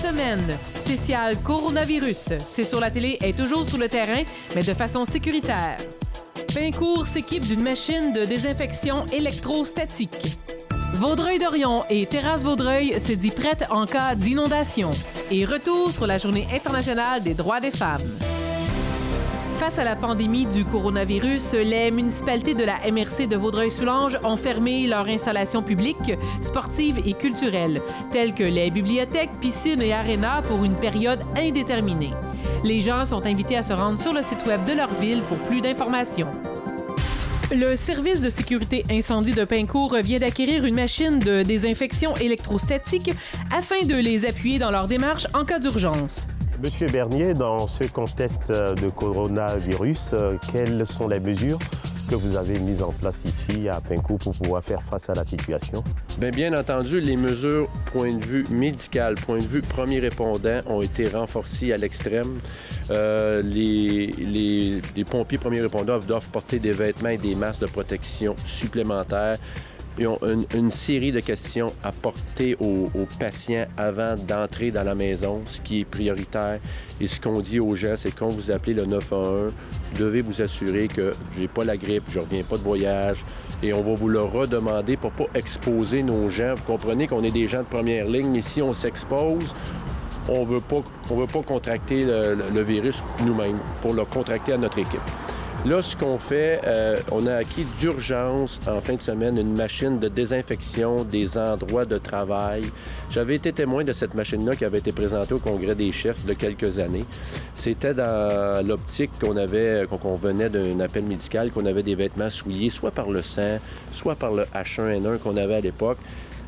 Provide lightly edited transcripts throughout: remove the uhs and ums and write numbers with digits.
semaine, spécial coronavirus. C'est sur la télé et toujours sur le terrain, mais de façon sécuritaire. Pincourt s'équipe d'une machine de désinfection électrostatique. Vaudreuil-Dorion et Terrasse Vaudreuil se dit prête en cas d'inondation. Et retour sur la Journée internationale des droits des femmes. Face à la pandémie du coronavirus, les municipalités de la MRC de Vaudreuil-Soulanges ont fermé leurs installations publiques, sportives et culturelles, telles que les bibliothèques, piscines et arénas pour une période indéterminée. Les gens sont invités à se rendre sur le site web de leur ville pour plus d'informations. Le service de sécurité incendie de Pincourt vient d'acquérir une machine de désinfection électrostatique afin de les appuyer dans leur démarche en cas d'urgence. Monsieur Bernier, dans ce contexte de coronavirus, quelles sont les mesures que vous avez mises en place ici à Pincourt pour pouvoir faire face à la situation? Bien entendu, les mesures point de vue médical, point de vue premier répondant ont été renforcées à l'extrême. Les pompiers premiers répondants doivent porter des vêtements et des masques de protection supplémentaires. Ils ont une série de questions à porter aux patients avant d'entrer dans la maison, ce qui est prioritaire. Et ce qu'on dit aux gens, c'est quand vous appelez le 911, vous devez vous assurer que j'ai pas la grippe, je reviens pas de voyage, et on va vous le redemander pour pas exposer nos gens. Vous comprenez qu'on est des gens de première ligne, mais si on s'expose, on veut pas contracter le virus nous-mêmes, pour le contracter à notre équipe. Là, ce qu'on fait, on a acquis d'urgence en fin de semaine une machine de désinfection des endroits de travail. J'avais été témoin de cette machine-là qui avait été présentée au Congrès des chefs de quelques années. C'était dans l'optique qu'on venait d'un appel médical, qu'on avait des vêtements souillés, soit par le sang, soit par le H1N1 qu'on avait à l'époque.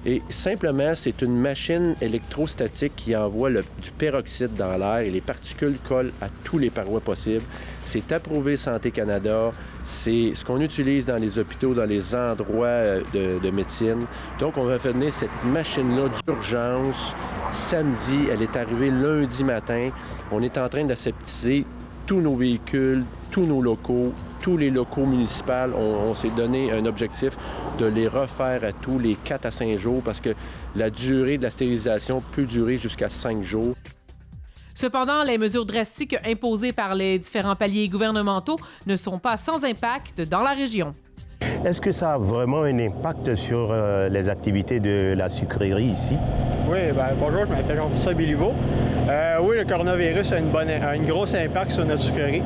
Et simplement, c'est une machine électrostatique qui envoie du peroxyde dans l'air et les particules collent à tous les parois possibles. C'est approuvé Santé Canada. C'est ce qu'on utilise dans les hôpitaux, dans les endroits de médecine. Donc, on va faire venir cette machine-là d'urgence samedi. Elle est arrivée lundi matin. On est en train d'aseptiser tous nos véhicules, tous nos locaux, tous les locaux municipaux. On s'est donné un objectif de les refaire à tous les 4 à 5 jours parce que la durée de la stérilisation peut durer jusqu'à 5 jours. Cependant, les mesures drastiques imposées par les différents paliers gouvernementaux ne sont pas sans impact dans la région. Est-ce que ça a vraiment un impact sur les activités de la sucrerie ici? Oui, bonjour, je m'appelle Jean-François Béliveau. Oui, le coronavirus a une grosse impact sur notre sucrerie.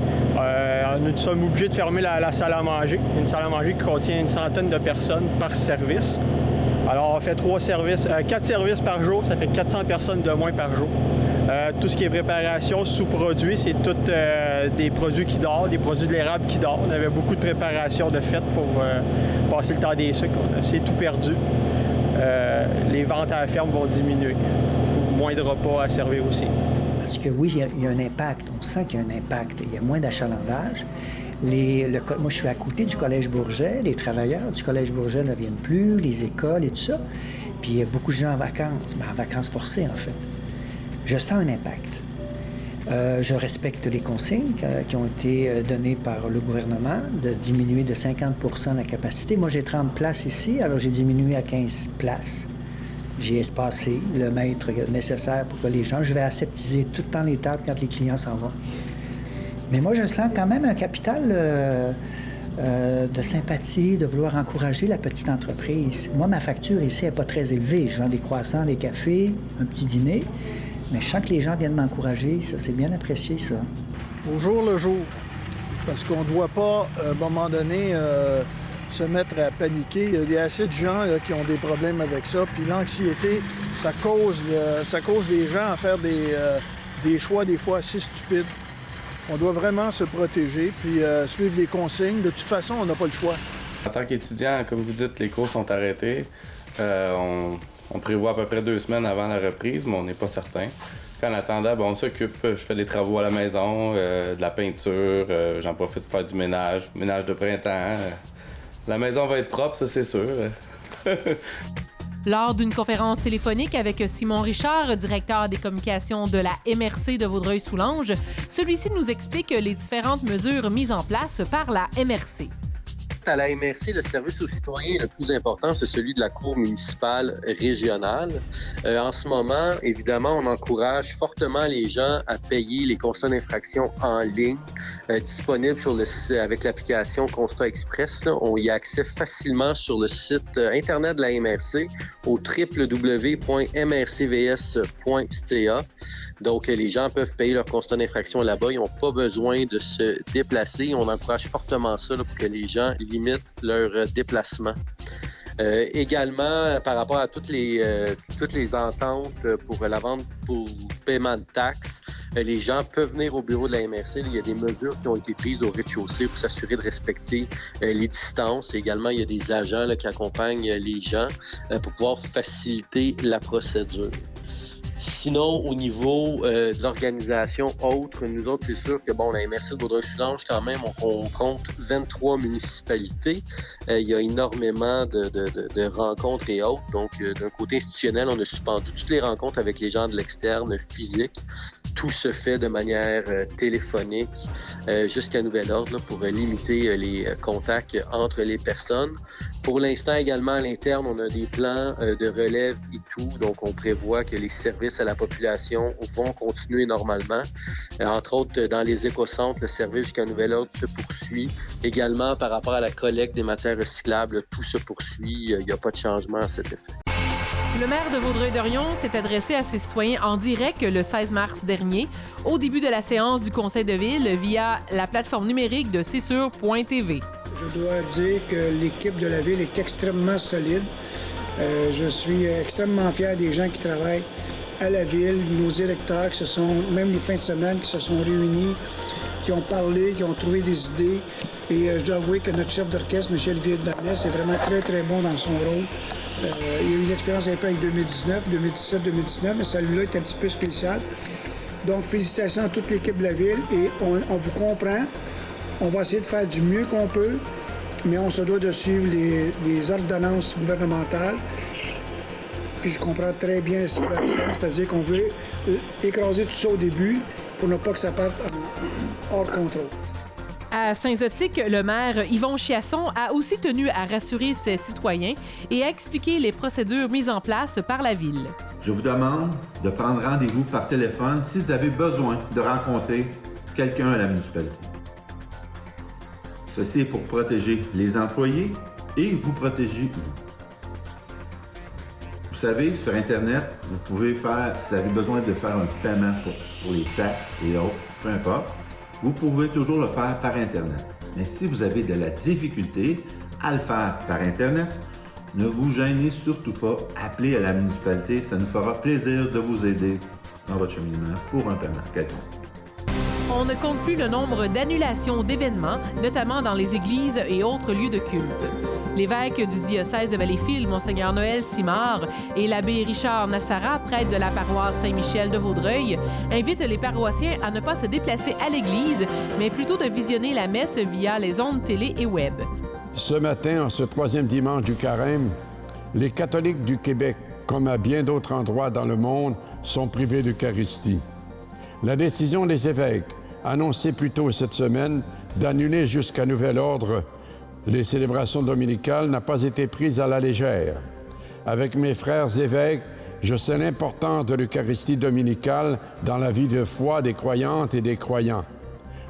Nous sommes obligés de fermer la salle à manger, une salle à manger qui contient une centaine de personnes par service. Alors, on fait 4 services par jour, ça fait 400 personnes de moins par jour. Tout ce qui est préparation, sous-produits, c'est tous des produits qui dorment, des produits de l'érable qui dorment. On avait beaucoup de préparation de fêtes pour passer le temps des sucres. C'est tout perdu. Les ventes à la ferme vont diminuer. Moins de repas à servir aussi. Parce que oui, il y a un impact. On sent qu'il y a un impact. Il y a moins d'achalandage. Moi, je suis à côté du Collège Bourget. Les travailleurs du Collège Bourget ne viennent plus, les écoles et tout ça. Puis il y a beaucoup de gens en vacances, en vacances forcées, en fait. Je sens un impact. Je respecte les consignes qui ont été données par le gouvernement de diminuer de 50 % la capacité. Moi, j'ai 30 places ici, alors j'ai diminué à 15 places. J'ai espacé le mètre nécessaire pour que les gens... Je vais aseptiser tout le temps les tables quand les clients s'en vont. Mais moi, je sens quand même un capital de sympathie, de vouloir encourager la petite entreprise. Moi, ma facture ici n'est pas très élevée. Je vends des croissants, des cafés, un petit dîner. Mais je sens que les gens viennent m'encourager. Ça, c'est bien apprécié, ça. Au jour le jour. Parce qu'on ne doit pas, à un moment donné, se mettre à paniquer. Il y a assez de gens là, qui ont des problèmes avec ça. Puis l'anxiété, ça cause les gens à faire des choix des fois assez stupides. On doit vraiment se protéger puis suivre les consignes. De toute façon, on n'a pas le choix. En tant qu'étudiant, comme vous dites, les cours sont arrêtés. On prévoit à peu près 2 semaines avant la reprise, mais on n'est pas certain. En attendant, on s'occupe. Je fais des travaux à la maison, de la peinture. J'en profite pour faire du ménage de printemps. La maison va être propre, ça c'est sûr. Lors d'une conférence téléphonique avec Simon Richard, directeur des communications de la MRC de Vaudreuil-Soulanges, celui-ci nous explique les différentes mesures mises en place par la MRC. fait, à la MRC, le service aux citoyens le plus important, c'est celui de la Cour municipale régionale. En ce moment, évidemment, on encourage fortement les gens à payer les constats d'infraction en ligne, disponibles avec l'application Constat Express. Là. On y a accès facilement sur le site Internet de la MRC au www.mrcvs.ca. Donc, les gens peuvent payer leur constat d'infraction là-bas. Ils n'ont pas besoin de se déplacer. On encourage fortement ça là, pour que les gens limitent leur déplacement. Également, par rapport à toutes les ententes pour la vente pour paiement de taxes, les gens peuvent venir au bureau de la MRC. Il y a des mesures qui ont été prises au rez-de-chaussée pour s'assurer de respecter les distances. Également, il y a des agents là, qui accompagnent les gens pour pouvoir faciliter la procédure. Sinon, au niveau de l'organisation autre, nous autres, c'est sûr que la MRC de Vaudreuil-Soulanges, quand même, on compte 23 municipalités. Il y a énormément de rencontres et autres. Donc, d'un côté institutionnel, on a suspendu toutes les rencontres avec les gens de l'externe physique. Tout se fait de manière téléphonique jusqu'à nouvel ordre là, pour limiter les contacts entre les personnes. Pour l'instant, également, à l'interne, on a des plans de relève et tout. Donc, on prévoit que les services à la population vont continuer normalement. Entre autres, dans les écocentres, le service jusqu'à nouvel ordre se poursuit. Également, par rapport à la collecte des matières recyclables, tout se poursuit. Il n'y a pas de changement à cet effet. Le maire de Vaudreuil-Dorion s'est adressé à ses citoyens en direct le 16 mars dernier, au début de la séance du Conseil de ville via la plateforme numérique de csur.tv. Je dois dire que l'équipe de la ville est extrêmement solide. Je suis extrêmement fier des gens qui travaillent à la ville, nos électeurs, même les fins de semaine, qui se sont réunis, qui ont parlé, qui ont trouvé des idées. Et je dois avouer que notre chef d'orchestre, M. Olivier Barnès, est vraiment très, très bon dans son rôle. Il a eu une expérience un peu avec 2017, 2019, mais celui-là est un petit peu spécial. Donc, félicitations à toute l'équipe de la ville et on vous comprend. On va essayer de faire du mieux qu'on peut, mais on se doit de suivre les ordonnances gouvernementales. Puis je comprends très bien la situation, c'est-à-dire qu'on veut écraser tout ça au début pour ne pas que ça parte hors contrôle. À Saint-Zotique, le maire Yvon Chiasson a aussi tenu à rassurer ses citoyens et à expliquer les procédures mises en place par la ville. Je vous demande de prendre rendez-vous par téléphone si vous avez besoin de rencontrer quelqu'un à la municipalité. Ceci est pour protéger les employés et vous protéger vous. Vous savez, sur Internet, vous pouvez faire, si vous avez besoin de faire un paiement pour les taxes et autres, peu importe, vous pouvez toujours le faire par Internet. Mais si vous avez de la difficulté à le faire par Internet, ne vous gênez surtout pas. Appelez à la municipalité, ça nous fera plaisir de vous aider dans votre cheminement pour un paiement quelconque. On ne compte plus le nombre d'annulations d'événements, notamment dans les églises et autres lieux de culte. L'évêque du diocèse de Valleyfield, Monseigneur Noël Simard, et l'abbé Richard Nassara, prêtre de la paroisse Saint-Michel de Vaudreuil, invitent les paroissiens à ne pas se déplacer à l'église, mais plutôt de visionner la messe via les ondes télé et web. Ce matin, en ce 3e dimanche du Carême, les catholiques du Québec, comme à bien d'autres endroits dans le monde, sont privés d'Eucharistie. La décision des évêques, annoncée plus tôt cette semaine, d'annuler jusqu'à nouvel ordre les célébrations dominicales n'a pas été prise à la légère. Avec mes frères évêques, je sais l'importance de l'Eucharistie dominicale dans la vie de foi des croyantes et des croyants.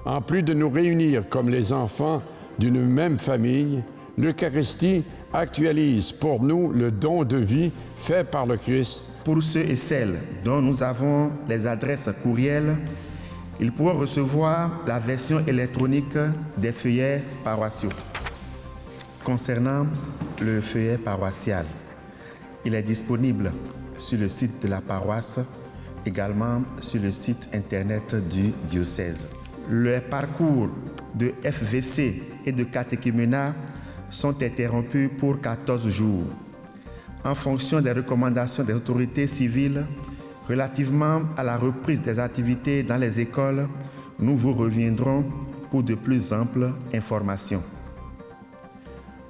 En plus de nous réunir comme les enfants d'une même famille, l'Eucharistie actualise pour nous le don de vie fait par le Christ. Pour ceux et celles dont nous avons les adresses courriels, ils pourront recevoir la version électronique des feuillets paroissiaux. Concernant le feuillet paroissial, il est disponible sur le site de la paroisse, également sur le site Internet du diocèse. Les parcours de FVC et de catéchuménat sont interrompus pour 14 jours, en fonction des recommandations des autorités civiles relativement à la reprise des activités dans les écoles. Nous vous reviendrons pour de plus amples informations.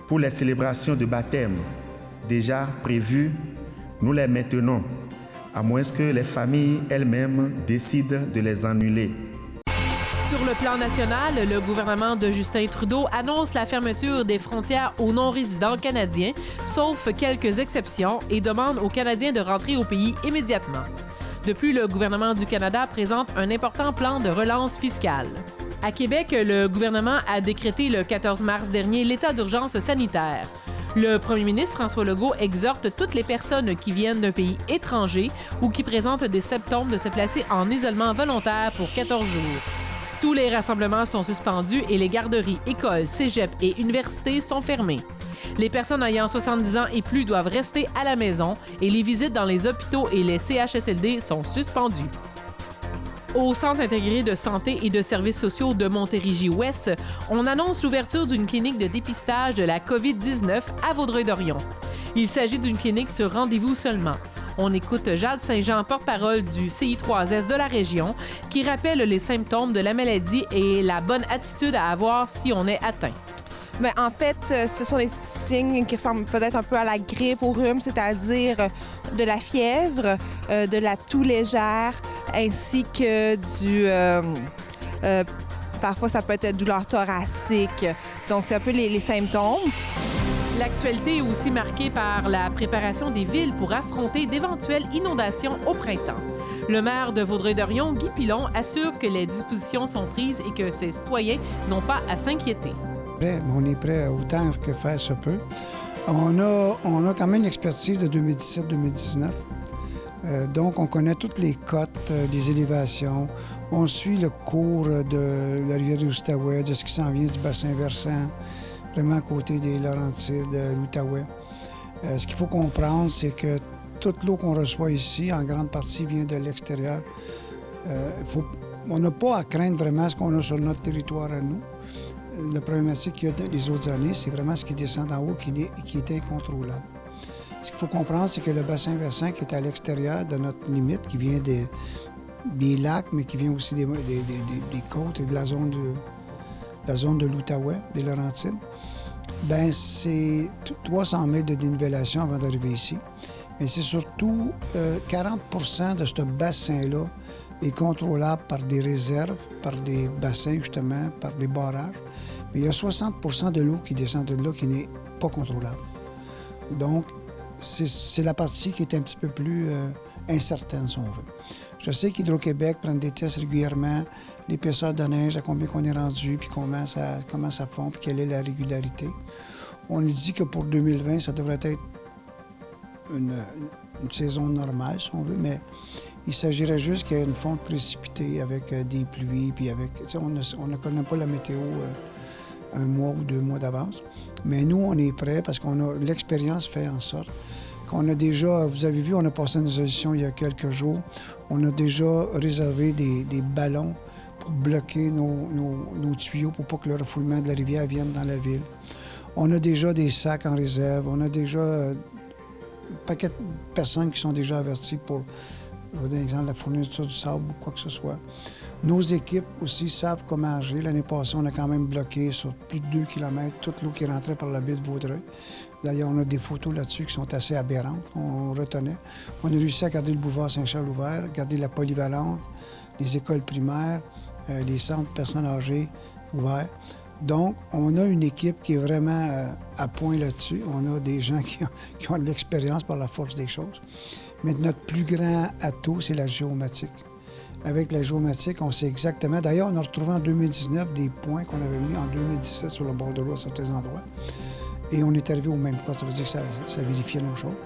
Pour les célébrations de baptême déjà prévues, nous les maintenons, à moins que les familles elles-mêmes décident de les annuler. Sur le plan national, le gouvernement de Justin Trudeau annonce la fermeture des frontières aux non-résidents canadiens, sauf quelques exceptions, et demande aux Canadiens de rentrer au pays immédiatement. De plus, le gouvernement du Canada présente un important plan de relance fiscale. À Québec, le gouvernement a décrété le 14 mars dernier l'état d'urgence sanitaire. Le premier ministre François Legault exhorte toutes les personnes qui viennent d'un pays étranger ou qui présentent des symptômes de se placer en isolement volontaire pour 14 jours. Tous les rassemblements sont suspendus et les garderies, écoles, cégeps et universités sont fermées. Les personnes ayant 70 ans et plus doivent rester à la maison et les visites dans les hôpitaux et les CHSLD sont suspendues. Au Centre intégré de santé et de services sociaux de Montérégie-Ouest, on annonce l'ouverture d'une clinique de dépistage de la COVID-19 à Vaudreuil-Dorion. Il s'agit d'une clinique sur rendez-vous seulement. On écoute Jade Saint-Jean, porte-parole du CI3S de la région, qui rappelle les symptômes de la maladie et la bonne attitude à avoir si on est atteint. Bien, en fait, ce sont des signes qui ressemblent peut-être un peu à la grippe, au rhume, c'est-à-dire de la fièvre, de la toux légère, ainsi que parfois, ça peut être douleur thoracique. Donc, c'est un peu les symptômes. L'actualité est aussi marquée par la préparation des villes pour affronter d'éventuelles inondations au printemps. Le maire de Vaudreuil-Dorion, Guy Pilon, assure que les dispositions sont prises et que ses citoyens n'ont pas à s'inquiéter. On est prêt autant que faire se peut. On a quand même une expertise de 2017-2019. Donc, on connaît toutes les cotes des élévations. On suit le cours de la rivière de l'Outaouais, de ce qui s'en vient du bassin versant, vraiment à côté des Laurentides, de l'Outaouais. Ce qu'il faut comprendre, c'est que toute l'eau qu'on reçoit ici, en grande partie, vient de l'extérieur. On n'a pas à craindre vraiment ce qu'on a sur notre territoire à nous. La problématique qu'il y a les autres années, c'est vraiment ce qui descend en haut qui est incontrôlable. Ce qu'il faut comprendre, c'est que le bassin versant qui est à l'extérieur de notre limite, qui vient des lacs, mais qui vient aussi des côtes et de la zone de l'Outaouais, des Laurentides, bien, c'est 300 mètres de dénivellation avant d'arriver ici. Mais c'est surtout 40 % de ce bassin-là est contrôlable par des réserves, par des bassins, justement, par des barrages. Mais il y a 60 % de l'eau qui descend de là qui n'est pas contrôlable. Donc, c'est la partie qui est un petit peu plus incertaine, si on veut. Je sais qu'Hydro-Québec prend des tests régulièrement, l'épaisseur de neige, à combien qu'on est rendu, puis comment ça fond, puis quelle est la régularité. On a dit que pour 2020, ça devrait être une saison normale, si on veut, mais il s'agirait juste qu'il y ait une fonte précipitée avec des pluies, puis avec... On ne connaît pas la météo un mois ou 2 mois d'avance, mais nous, on est prêts parce qu'on a l'expérience fait en sorte qu'on a déjà... Vous avez vu, on a passé une résolution il y a quelques jours. On a déjà réservé des ballons pour bloquer nos tuyaux pour pas que le refoulement de la rivière vienne dans la ville. On a déjà des sacs en réserve. On a déjà un paquet de personnes qui sont déjà averties pour... Je vais donner un exemple, la fourniture du sable ou quoi que ce soit. Nos équipes aussi savent comment agir. L'année passée, on a quand même bloqué sur plus de 2 km toute l'eau qui rentrait par la baie de Vaudreuil. D'ailleurs, on a des photos là-dessus qui sont assez aberrantes. On retenait. On a réussi à garder le boulevard Saint-Charles ouvert, garder la polyvalente, les écoles primaires, les centres personnes âgées ouverts. Donc, on a une équipe qui est vraiment à point là-dessus. On a des gens qui ont de l'expérience par la force des choses. Mais notre plus grand atout, c'est la géomatique. Avec la géomatique, on sait exactement... D'ailleurs, on a retrouvé en 2019 des points qu'on avait mis en 2017 sur le bord de l'eau à certains endroits. Et on est arrivé au même point. Ça veut dire que ça vérifiait nos choses.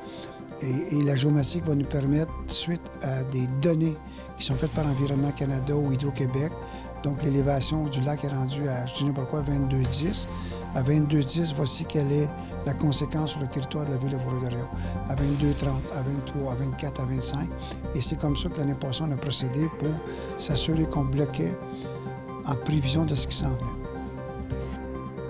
Et la géomatique va nous permettre, suite à des données qui sont faites par Environnement Canada ou Hydro-Québec, donc l'élévation du lac est rendue à, je dis n'importe quoi, 22,10. À 22,10, voici quelle est la conséquence sur le territoire de la ville de Vaudreuil-Dorion. À 22,30, à 23, à 24, à 25. Et c'est comme ça que l'année passée, on a procédé pour s'assurer qu'on bloquait en prévision de ce qui s'en venait.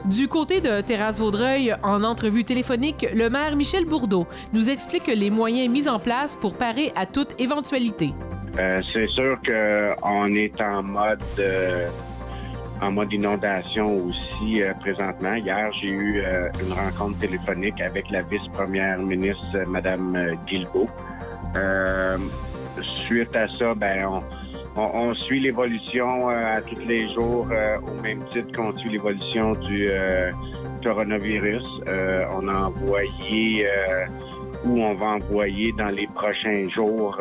Du côté de Terrasse Vaudreuil, en entrevue téléphonique, le maire Michel Bourdeau nous explique les moyens mis en place pour parer à toute éventualité. C'est sûr qu'on est en mode inondation aussi présentement. Hier, j'ai eu une rencontre téléphonique avec la vice-première ministre, Mme Guilbeault. Suite à ça, On suit l'évolution à tous les jours, au même titre qu'on suit l'évolution du coronavirus. On a envoyé ou on va envoyer dans les prochains jours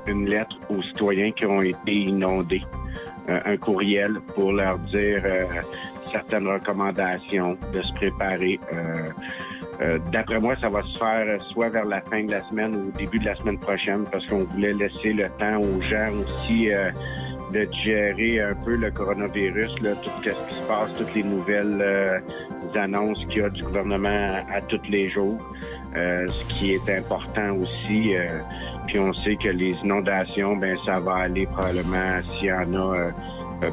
une lettre aux citoyens qui ont été inondés. Un courriel pour leur dire certaines recommandations, de se préparer. D'après moi, ça va se faire soit vers la fin de la semaine ou au début de la semaine prochaine parce qu'on voulait laisser le temps aux gens aussi de digérer un peu le coronavirus, là, tout ce qui se passe, toutes les nouvelles annonces qu'il y a du gouvernement à tous les jours. Ce qui est important aussi, puis on sait que les inondations, ben ça va aller probablement, s'il y en a,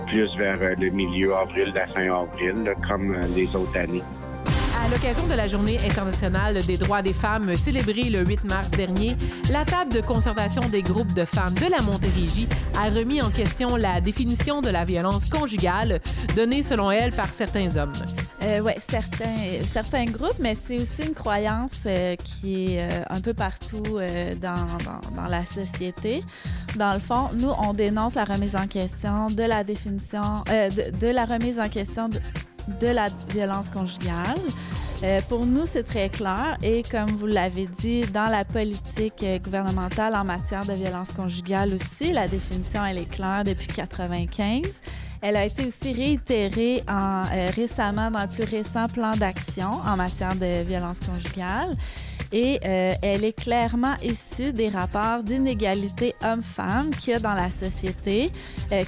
plus vers le milieu avril, la fin avril, là, comme les autres années. À l'occasion de la Journée internationale des droits des femmes célébrée le 8 mars dernier, la table de concertation des groupes de femmes de la Montérégie a remis en question la définition de la violence conjugale donnée selon elle par certains hommes. Oui, certains groupes, mais c'est aussi une croyance qui est un peu partout dans la société. Dans le fond, nous, on dénonce la remise en question de la définition, de la remise en question de la violence conjugale. Pour nous, c'est très clair et comme vous l'avez dit, dans la politique gouvernementale en matière de violence conjugale aussi, la définition, elle est claire depuis 1995. Elle a été aussi réitérée récemment dans le plus récent plan d'action en matière de violence conjugale. Et elle est clairement issue des rapports d'inégalité hommes-femmes qu'il y a dans la société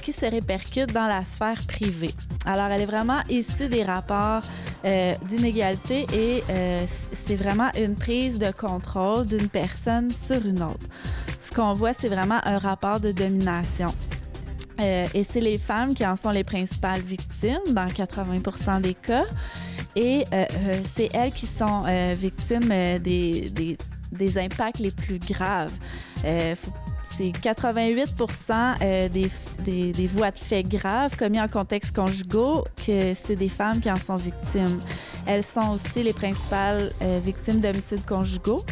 qui se répercutent dans la sphère privée. Alors, elle est vraiment issue des rapports d'inégalité et c'est vraiment une prise de contrôle d'une personne sur une autre. Ce qu'on voit, c'est vraiment un rapport de domination. Et c'est les femmes qui en sont les principales victimes dans 80% des cas. Et c'est elles qui sont victimes des impacts les plus graves. C'est 88% des voies de faits graves commis en contexte conjugaux que c'est des femmes qui en sont victimes. Elles sont aussi les principales victimes d'homicides conjugaux.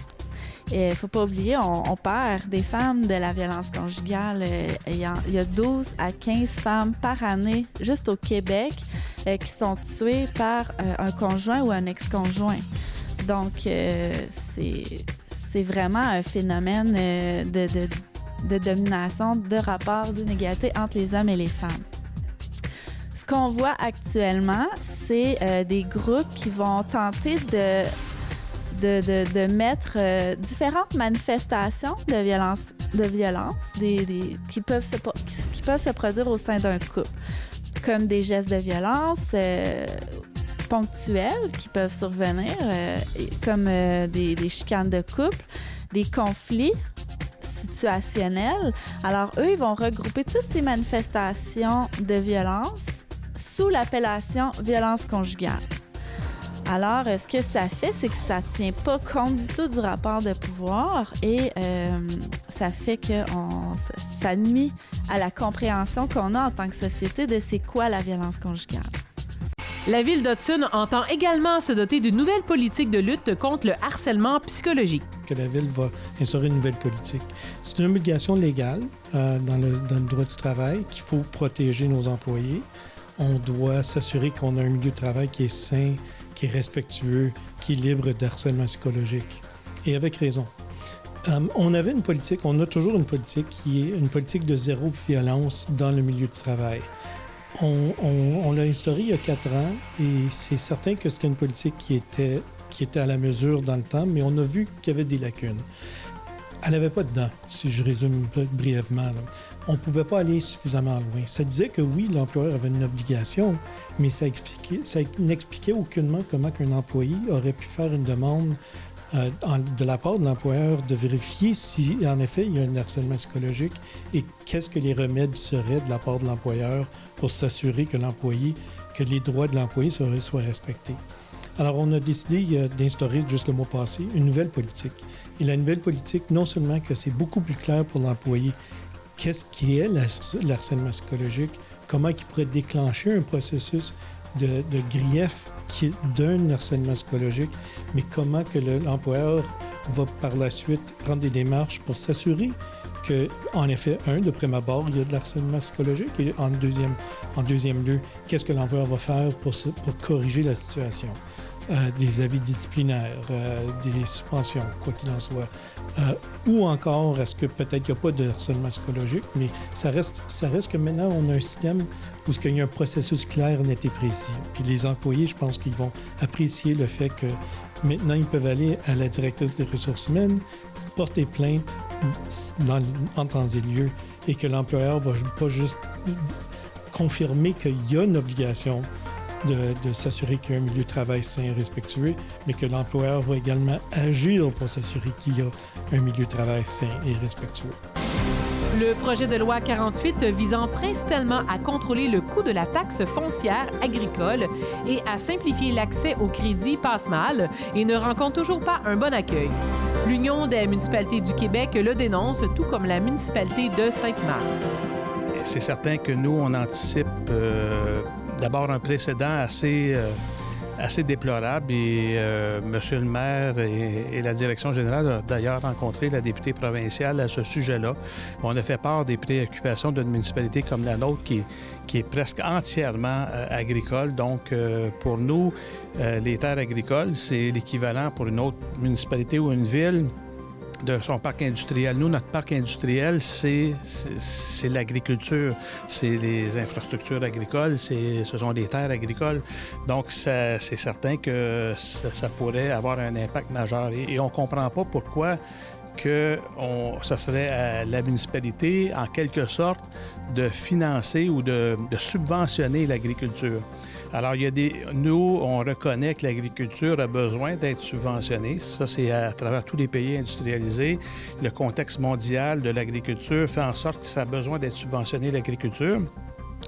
Il ne faut pas oublier, on perd des femmes de la violence conjugale. Il y a 12 à 15 femmes par année, juste au Québec, qui sont tuées par un conjoint ou un ex-conjoint. Donc, c'est vraiment un phénomène de domination, de rapport d'inégalité entre les hommes et les femmes. Ce qu'on voit actuellement, c'est des groupes qui vont tenter de mettre différentes manifestations de violence qui peuvent se produire au sein d'un couple, comme des gestes de violence ponctuels qui peuvent survenir, comme des chicanes de couple, des conflits situationnels. Alors, eux, ils vont regrouper toutes ces manifestations de violence sous l'appellation violence conjugale. Alors, ce que ça fait, c'est que ça ne tient pas compte du tout du rapport de pouvoir et ça fait que ça nuit à la compréhension qu'on a en tant que société de c'est quoi la violence conjugale. La Ville d'Hudson entend également se doter d'une nouvelle politique de lutte contre le harcèlement psychologique. Que la Ville va instaurer une nouvelle politique. C'est une obligation légale dans le droit du travail qu'il faut protéger nos employés. On doit s'assurer qu'on a un milieu de travail qui est sain, qui est respectueux, qui est libre de harcèlement psychologique. Et avec raison. On avait une politique, on a toujours une politique qui est une politique de zéro violence dans le milieu du travail. On l'a instauré il y a 4 ans et c'est certain que c'était une politique qui était à la mesure dans le temps, mais on a vu qu'il y avait des lacunes. Elle n'avait pas de dents, si je résume brièvement. Là. On ne pouvait pas aller suffisamment loin. Ça disait que oui, l'employeur avait une obligation, mais ça n'expliquait aucunement comment qu'un employé aurait pu faire une demande de la part de l'employeur de vérifier si, en effet, il y a un harcèlement psychologique et qu'est-ce que les remèdes seraient de la part de l'employeur pour s'assurer que les droits de l'employé soient respectés. Alors, on a décidé d'instaurer, juste le mois passé, une nouvelle politique. Et la nouvelle politique, non seulement que c'est beaucoup plus clair pour l'employé, qu'est-ce qui est le harcèlement psychologique, comment il pourrait déclencher un processus de grief d'un harcèlement psychologique, mais comment que l'employeur va par la suite prendre des démarches pour s'assurer qu'en effet, de prime abord, il y a de l'harcèlement psychologique et en deuxième lieu, qu'est-ce que l'employeur va faire pour corriger la situation? Des avis disciplinaires, des suspensions, quoi qu'il en soit. Ou encore, est-ce que peut-être qu'il n'y a pas de harcèlement psychologique, mais ça reste que maintenant, on a un système où il y a un processus clair, net et précis. Puis les employés, je pense qu'ils vont apprécier le fait que maintenant, ils peuvent aller à la directrice des ressources humaines, porter plainte en temps et lieu, et que l'employeur ne va pas juste confirmer qu'il y a une obligation de s'assurer qu'il y a un milieu de travail sain et respectueux, mais que l'employeur va également agir pour s'assurer qu'il y a un milieu de travail sain et respectueux. Le projet de loi 48 visant principalement à contrôler le coût de la taxe foncière agricole et à simplifier l'accès au crédit passe mal et ne rencontre toujours pas un bon accueil. L'Union des municipalités du Québec le dénonce, tout comme la municipalité de Sainte-Marthe. C'est certain que nous, on anticipe d'abord un précédent assez déplorable et Monsieur le maire et la direction générale ont d'ailleurs rencontré la députée provinciale à ce sujet-là. On a fait part des préoccupations d'une municipalité comme la nôtre qui est presque entièrement agricole. Donc, pour nous, les terres agricoles, c'est l'équivalent pour une autre municipalité ou une ville de son parc industriel. Nous, notre parc industriel, c'est l'agriculture, c'est les infrastructures agricoles, ce sont les terres agricoles. Donc, c'est certain que ça pourrait avoir un impact majeur. Et on ne comprend pas pourquoi ça serait à la municipalité, en quelque sorte, de financer ou de subventionner l'agriculture. Alors, nous, on reconnaît que l'agriculture a besoin d'être subventionnée. Ça, c'est à travers tous les pays industrialisés. Le contexte mondial de l'agriculture fait en sorte que ça a besoin d'être subventionné, l'agriculture.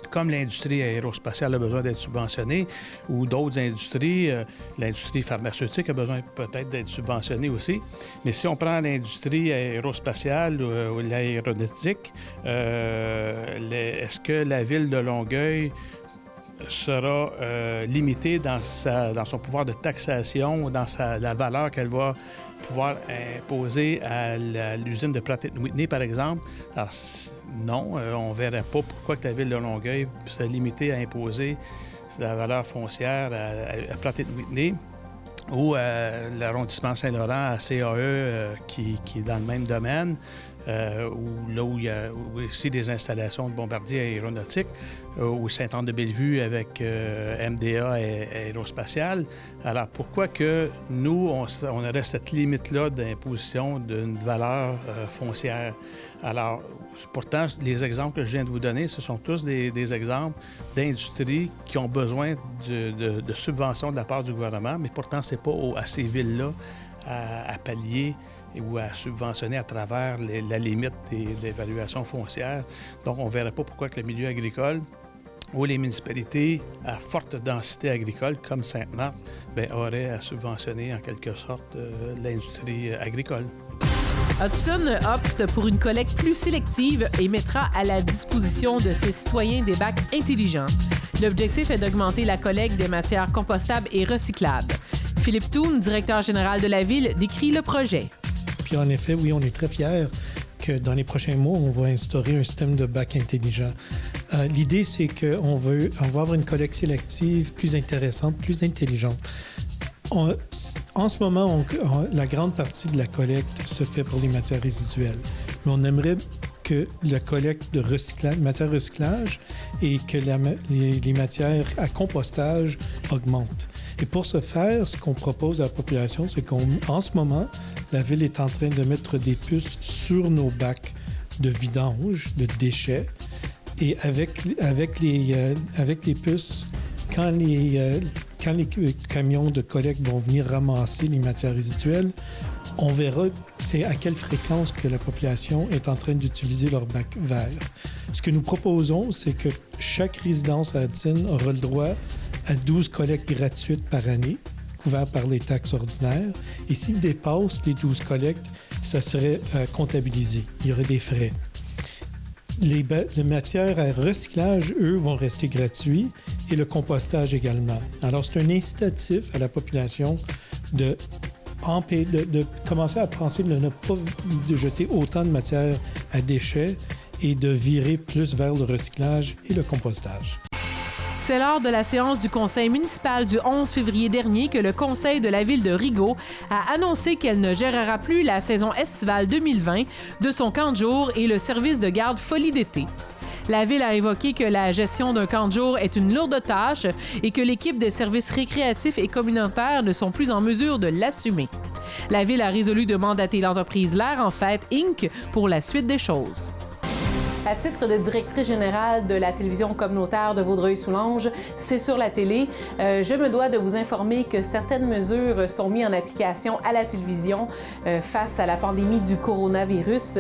Comme l'industrie aérospatiale a besoin d'être subventionnée, ou d'autres industries, l'industrie pharmaceutique a besoin peut-être d'être subventionnée aussi. Mais si on prend l'industrie aérospatiale ou l'aéronautique, est-ce que la ville de Longueuil sera limitée dans son pouvoir de taxation, dans la valeur qu'elle va pouvoir imposer à l'usine de Pratt & Whitney, par exemple? Alors, non, on ne verrait pas pourquoi que la ville de Longueuil serait limitée à imposer la valeur foncière à Pratt & Whitney ou à l'arrondissement Saint-Laurent, à CAE, qui est dans le même domaine. Où il y a aussi des installations de bombardiers aéronautiques, ou Saint-Anne-de-Bellevue avec MDA et Aérospatiale. Alors, pourquoi que nous, on aurait cette limite-là d'imposition d'une valeur foncière? Alors, pourtant, les exemples que je viens de vous donner, ce sont tous des exemples d'industries qui ont besoin de subventions de la part du gouvernement, mais pourtant, ce n'est pas à ces villes-là à pallier ou à subventionner à travers la limite de l'évaluation foncière. Donc, on ne verrait pas pourquoi que le milieu agricole ou les municipalités à forte densité agricole, comme Sainte-Marthe, auraient à subventionner en quelque sorte l'industrie agricole. Hudson opte pour une collecte plus sélective et mettra à la disposition de ses citoyens des bacs intelligents. L'objectif est d'augmenter la collecte des matières compostables et recyclables. Philippe Thune, directeur général de la Ville, décrit le projet. Puis en effet, oui, on est très fiers que dans les prochains mois, on va instaurer un système de bac intelligent. L'idée, c'est qu'on va avoir une collecte sélective plus intéressante, plus intelligente. En ce moment, la grande partie de la collecte se fait pour les matières résiduelles. Mais on aimerait que la collecte de matières recyclage et que les matières à compostage augmentent. Et pour ce faire, ce qu'on propose à la population, c'est qu'en ce moment, la Ville est en train de mettre des puces sur nos bacs de vidange, de déchets. Et avec les puces, quand les camions de collecte vont venir ramasser les matières résiduelles, on verra c'est à quelle fréquence que la population est en train d'utiliser leur bac vert. Ce que nous proposons, c'est que chaque résidence à Hudson aura le droit à 12 collectes gratuites par année, couvertes par les taxes ordinaires. Et s'il dépasse les 12 collectes, ça serait comptabilisé. Il y aurait des frais. Les matières à recyclage, eux, vont rester gratuits et le compostage également. Alors, c'est un incitatif à la population de commencer à penser de ne pas jeter autant de matière à déchets et de virer plus vers le recyclage et le compostage. C'est lors de la séance du conseil municipal du 11 février dernier que le conseil de la ville de Rigaud a annoncé qu'elle ne gérera plus la saison estivale 2020 de son camp de jour et le service de garde folie d'été. La ville a évoqué que la gestion d'un camp de jour est une lourde tâche et que l'équipe des services récréatifs et communautaires ne sont plus en mesure de l'assumer. La ville a résolu de mandater l'entreprise L'Air en Fête Inc. pour la suite des choses. À titre de directrice générale de la télévision communautaire de Vaudreuil-Soulanges, c'est sur la télé. Je me dois de vous informer que certaines mesures sont mises en application à la télévision face à la pandémie du coronavirus.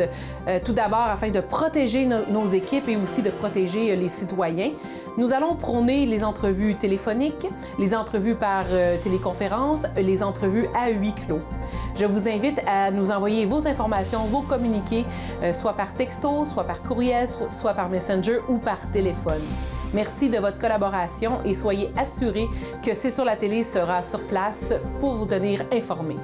Tout d'abord, afin de protéger nos équipes et aussi de protéger les citoyens. Nous allons prôner les entrevues téléphoniques, les entrevues par téléconférence, les entrevues à huis clos. Je vous invite à nous envoyer vos informations, vos communiqués, soit par texto, soit par courriel, soit par Messenger ou par téléphone. Merci de votre collaboration et soyez assurés que C'est sur la télé sera sur place pour vous tenir informés.